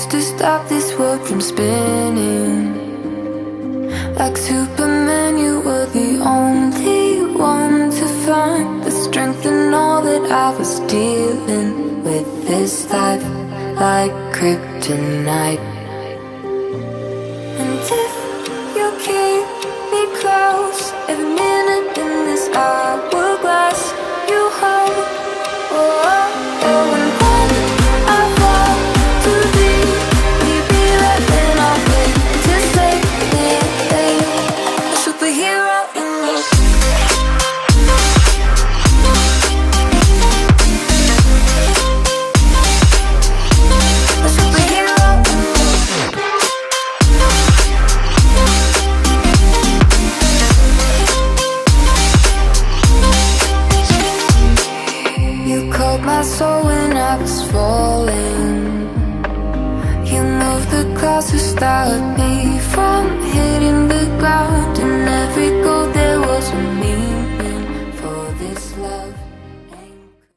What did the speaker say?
to stop this world from spinning. Like Superman, you were the only one to find the strength in all that I was dealing with this life, like kryptonite. And if you keep me close, every minute in this hourglass you hold. Oh, oh, oh, and when I fall too deep, will you be right when I wake to save me? A superhero in me. A superhero in me. You called my soul when I was falling. You moved the clouds to stop me from hitting the ground.